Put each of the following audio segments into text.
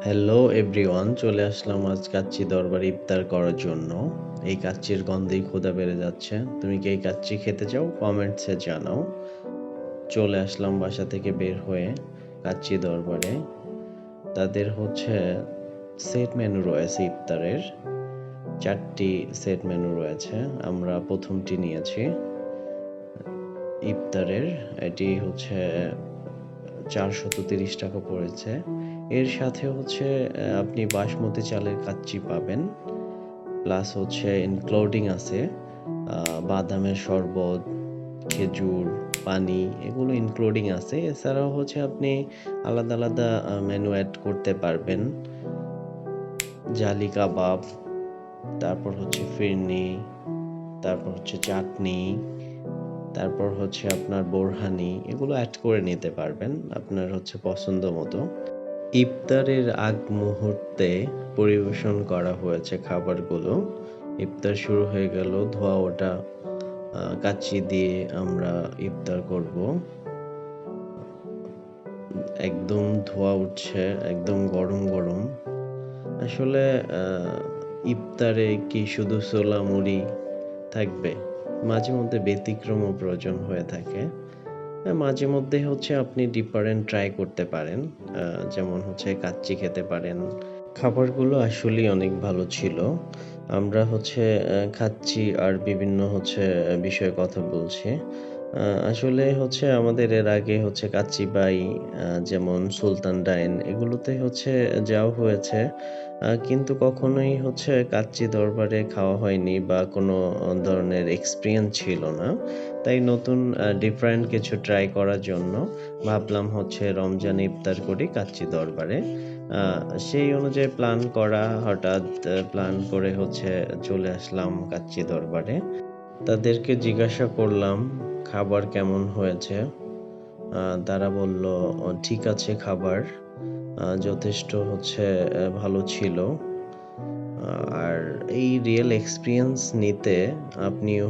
Hello everyone, চলে আসলাম আজ কাচ্চি দরবার ইফতার করার জন্য। এই কাচ্চির গন্ধেই ক্ষুধা বেড়ে যাচ্ছে। তুমি কি এই কাচ্চি খেতে চাও? কমেন্টসে জানাও। চলে আসলাম বাসা থেকে বের হয়ে কাচ্চি দরবারে। তাদের সেট মেনু রয়েছে ইফতারের। 4টি সেট মেনু রয়েছে। আমরা প্রথমটি নিয়েছি ইফতারের। এটি 430 টাকা পড়েছে। এর সাথে আপনি বাসমতি চালের কাচ্চি পাবেন। প্লাস ইনক্লুডিং আছে বাদামের শরবত, খেজুর, পানি, এগুলো ইনক্লুডিং আছে। এছাড়াও আপনি আলাদা আলাদা মেনু অ্যাড করতে পারবেন। জালি কাবাব, তারপর ফিরনি, তারপর চাটনি, তারপর আপনার বোরহানি, এগুলো অ্যাড করে নিতে পারবেন আপনার পছন্দ মতো। ইফতারের আগ মুহূর্তে পরিবেশন করা হয়েছে খাবারগুলো। ইফতার শুরু হয়ে গেল, ধোয়া ওঠা কাচ্চি দিয়ে আমরা ইফতার করব। একদম ধোয়া উঠছে, একদম গরম গরম। আসলে ইফতারে কি শুধু ছোলা মুড়ি থাকবে? মাঝে মধ্যে ব্যতিক্রমও প্রয়োজন হয়ে থাকে। মাঝে মধ্যে আপনি ডিফারেন্ট ট্রাই করতে পারেন। যেমন কাচ্চি খেতে পারেন। খাবারগুলো আসলেই অনেক ভালো ছিল। আমরা খাচ্ছি আর বিভিন্ন বিষয়ে কথা বলছি। আসলে আমাদের এর আগে কাচ্চিবাই, যেমন সুলতান ডাইন, এগুলোতে যাওয়া হয়েছে। কিন্তু কখনোই কাচ্চি দরবারে খাওয়া হয়নি বা কোনো ধরনের এক্সপেরিয়েন্স ছিল না। তাই নতুন ডিফারেন্ট কিছু ট্রাই করার জন্য ভাবলাম রমজানে ইফতার করি কাচ্চি দরবারে। আ সেই অনুযায়ী হঠাৎ প্ল্যান করে চলে আসলাম কাচ্চি দরবারে। তাদেরকে জিজ্ঞাসা করলাম খাবার কেমন হয়েছে? তারা বলল, ঠিক আছে খাবার। যথেষ্ট ভালো ছিল। আর এই রিয়েল এক্সপেরিয়েন্স নিতে আপনিও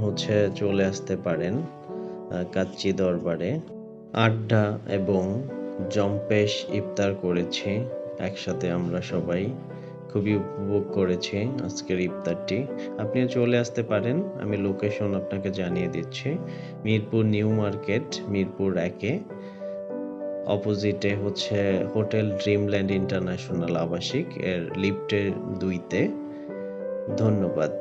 চলে আসতে পারেন কাচ্চি দরবারে। আড্ডা এবং জম্পেশ ইফতার করেছি একসাথে আমরা সবাই। খুবই উপভোগ করেছি আজকের ইফতারটি। আপনিও চলে আসতে পারেন। আমি লোকেশন আপনাকে জানিয়ে দিচ্ছি। মিরপুর নিউ মার্কেট, মিরপুর ১ এ। অপোজিটে হোটেল ড্রিমল্যান্ড ইন্টারন্যাশনাল আবাসিক এর লিফটের ২ তে। ধন্যবাদ।